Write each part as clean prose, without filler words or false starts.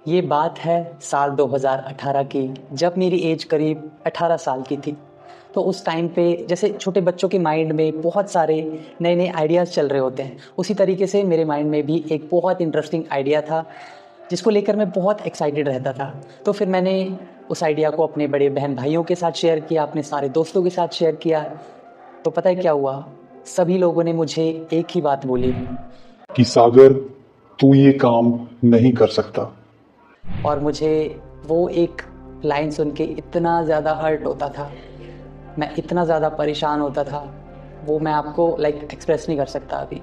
ये बात है साल 2018 की, जब मेरी एज करीब 18 साल की थी। तो उस टाइम पे जैसे छोटे बच्चों के माइंड में बहुत सारे नए-नए आइडियाज़ चल रहे होते हैं, उसी तरीके से मेरे माइंड में भी एक बहुत इंटरेस्टिंग आइडिया था, जिसको लेकर मैं बहुत एक्साइटेड रहता था। तो फिर मैंने उस आइडिया को अपने बड़े बहन-भाइयों के साथ शेयर किया, अपने सारे दोस्तों के साथ शेयर किया। तो पता है क्या हुआ? सभी लोगों ने मुझे एक ही बात बोली कि सागर, तू ये काम नहीं कर सकता। और मुझे वो एक लाइन सुन के इतना ज़्यादा हर्ट होता था, मैं इतना ज़्यादा परेशान होता था, वो मैं आपको एक्सप्रेस नहीं कर सकता अभी।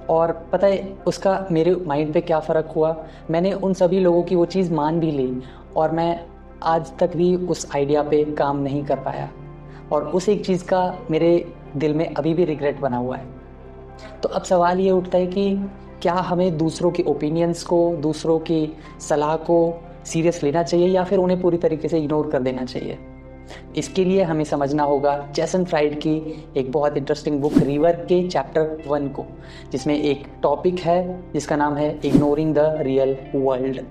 और पता है उसका मेरे माइंड पे क्या फ़र्क हुआ? मैंने उन सभी लोगों की वो चीज़ मान भी ली और मैं आज तक भी उस आइडिया पे काम नहीं कर पाया और उस एक चीज़ का मेरे दिल में अभी भी रिग्रेट बना हुआ है। तो अब सवाल ये उठता है कि क्या हमें दूसरों के ओपिनियंस को, दूसरों की सलाह को सीरियस लेना चाहिए या फिर उन्हें पूरी तरीके से इग्नोर कर देना चाहिए? इसके लिए हमें समझना होगा जेसन फ्राइड की एक बहुत इंटरेस्टिंग बुक रिवर के चैप्टर 1 को, जिसमें एक टॉपिक है जिसका नाम है इग्नोरिंग द रियल वर्ल्ड।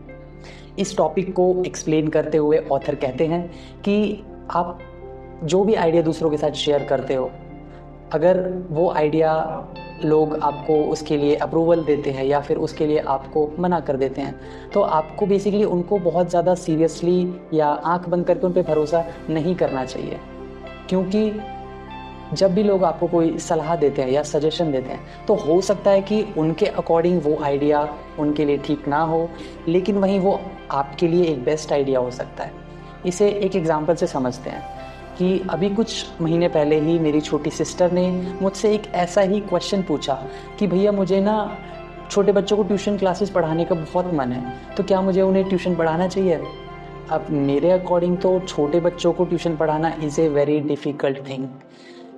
इस टॉपिक को एक्सप्लेन करते हुए ऑथर कहते हैं कि आप जो भी आइडिया दूसरों के साथ शेयर करते हो, अगर वो आइडिया लोग आपको उसके लिए अप्रूवल देते हैं या फिर उसके लिए आपको मना कर देते हैं, तो आपको बेसिकली उनको बहुत ज़्यादा सीरियसली या आँख बंद करके उन पे भरोसा नहीं करना चाहिए। क्योंकि जब भी लोग आपको कोई सलाह देते हैं या सजेशन देते हैं, तो हो सकता है कि उनके अकॉर्डिंग वो आइडिया उनके लिए ठीक ना हो, लेकिन वहीं वो आपके लिए एक बेस्ट आइडिया हो सकता है। इसे एक एग्ज़ाम्पल से समझते हैं कि अभी कुछ महीने पहले ही मेरी छोटी सिस्टर ने मुझसे एक ऐसा ही क्वेश्चन पूछा कि भैया मुझे ना छोटे बच्चों को ट्यूशन क्लासेस पढ़ाने का बहुत मन है, तो क्या मुझे उन्हें ट्यूशन पढ़ाना चाहिए? अब मेरे अकॉर्डिंग तो छोटे बच्चों को ट्यूशन पढ़ाना is a very difficult thing,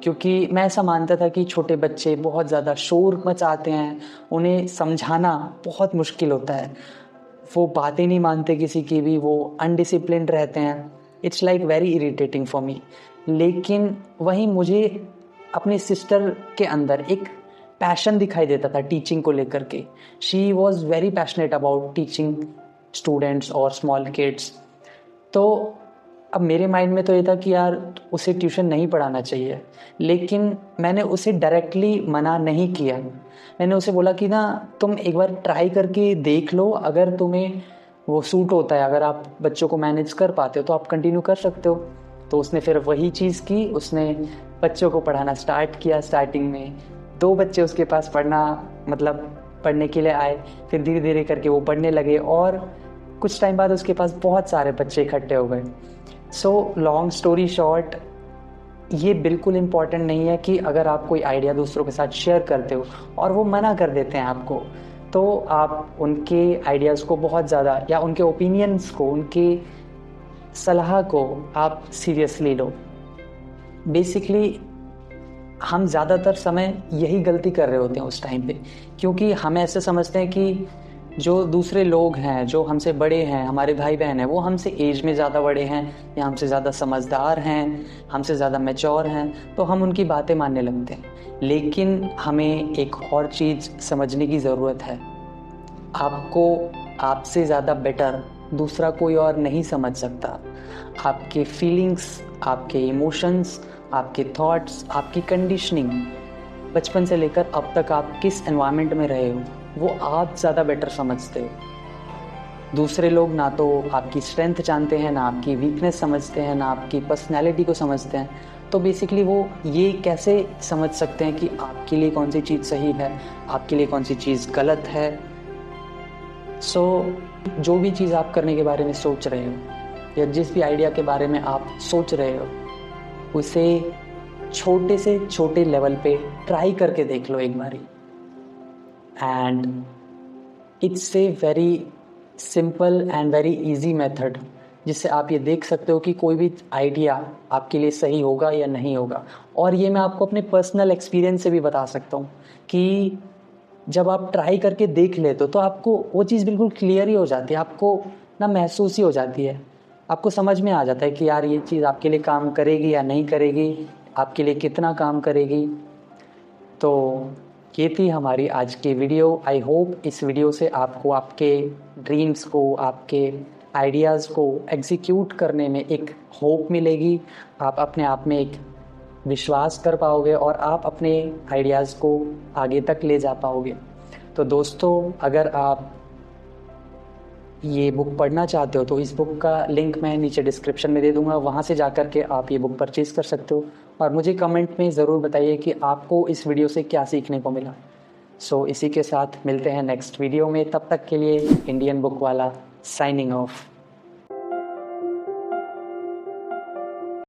क्योंकि मैं ऐसा मानता था कि छोटे बच्चे बहुत ज़्यादा शोर मचाते हैं, उन्हें समझाना बहुत मुश्किल होता है। वो बातें नहीं मानते किसी की भी, वो अनडिसिप्लिन्ड रहते हैं। It's like very irritating for me. लेकिन वहीं मुझे अपनी सिस्टर के अंदर एक पैशन दिखाई देता था टीचिंग को लेकर के। She was very passionate about teaching students और स्मॉल किड्स। तो अब मेरे माइंड में तो ये था कि यार उसे ट्यूशन नहीं पढ़ाना चाहिए, लेकिन मैंने उसे डायरेक्टली मना नहीं किया। मैंने उसे बोला कि ना तुम एक बार ट्राई करके देख लो, अगर तुम्हें वो सूट होता है, अगर आप बच्चों को मैनेज कर पाते हो तो आप कंटिन्यू कर सकते हो। तो उसने फिर वही चीज़ की, उसने बच्चों को पढ़ाना स्टार्ट किया। स्टार्टिंग में 2 बच्चे उसके पास पढ़ने के लिए आए, फिर धीरे-धीरे करके वो पढ़ने लगे और कुछ टाइम बाद उसके पास बहुत सारे बच्चे इकट्ठे हो गए। सो लॉन्ग स्टोरी शॉर्ट, ये बिल्कुल इम्पॉर्टेंट नहीं है कि अगर आप कोई आइडिया दूसरों के साथ शेयर करते हो और वो मना कर देते हैं आपको, तो आप उनके आइडियाज़ को बहुत ज़्यादा या उनके ओपिनियंस को, उनकी सलाह को आप सीरियसली लो। बेसिकली हम ज़्यादातर समय यही गलती कर रहे होते हैं उस टाइम पे, क्योंकि हम ऐसे समझते हैं कि जो दूसरे लोग हैं, जो हमसे बड़े हैं, हमारे भाई-बहन हैं, वो हमसे एज में ज़्यादा बड़े हैं या हमसे ज़्यादा समझदार हैं, हमसे ज़्यादा मैच्योर हैं, तो हम उनकी बातें मानने लगते हैं। लेकिन हमें एक और चीज़ समझने की ज़रूरत है। आपको आपसे ज़्यादा बेटर दूसरा कोई और नहीं समझ सकता। आपके फीलिंग्स, आपके इमोशंस, आपके थॉट्स, आपकी कंडीशनिंग, बचपन से लेकर अब तक आप किस एनवायरनमेंट में रहे हो, वो आप ज़्यादा बेटर समझते हो। दूसरे लोग ना तो आपकी स्ट्रेंथ जानते हैं, ना आपकी वीकनेस समझते हैं, ना आपकी पर्सनैलिटी को समझते हैं। तो बेसिकली वो ये कैसे समझ सकते हैं कि आपके लिए कौन सी चीज़ सही है, आपके लिए कौन सी चीज़ गलत है। सो जो भी चीज़ आप करने के बारे में सोच रहे हो या जिस भी आइडिया के बारे में आप सोच रहे हो, उसे छोटे से छोटे लेवल पे ट्राई करके देख लो एक बारी। And it's a very simple and very easy method, जिससे आप ये देख सकते हो कि कोई भी आइडिया आपके लिए सही होगा या नहीं होगा। और ये मैं आपको अपने पर्सनल एक्सपीरियंस से भी बता सकता हूँ कि जब आप ट्राई करके देख लेते हो तो आपको वो चीज़ बिल्कुल क्लियर ही हो जाती है, आपको ना महसूस ही हो जाती है, आपको समझ में आ जाता है कि यार ये चीज़ आपके लिए काम करेगी या नहीं करेगी, आपके लिए कितना काम करेगी। तो ये थी हमारी आज की वीडियो। आई होप इस वीडियो से आपको आपके ड्रीम्स को, आपके आइडियाज़ को एग्जीक्यूट करने में एक होप मिलेगी। आप अपने आप में एक विश्वास कर पाओगे और आप अपने आइडियाज़ को आगे तक ले जा पाओगे। तो दोस्तों, अगर आप ये बुक पढ़ना चाहते हो तो इस बुक का लिंक मैं नीचे डिस्क्रिप्शन में दे दूंगा, वहाँ से जा कर के आप ये बुक परचेज़ कर सकते हो। और मुझे कमेंट में ज़रूर बताइए कि आपको इस वीडियो से क्या सीखने को मिला। इसी के साथ मिलते हैं नेक्स्ट वीडियो में। तब तक के लिए इंडियन बुक वाला साइनिंग ऑफ।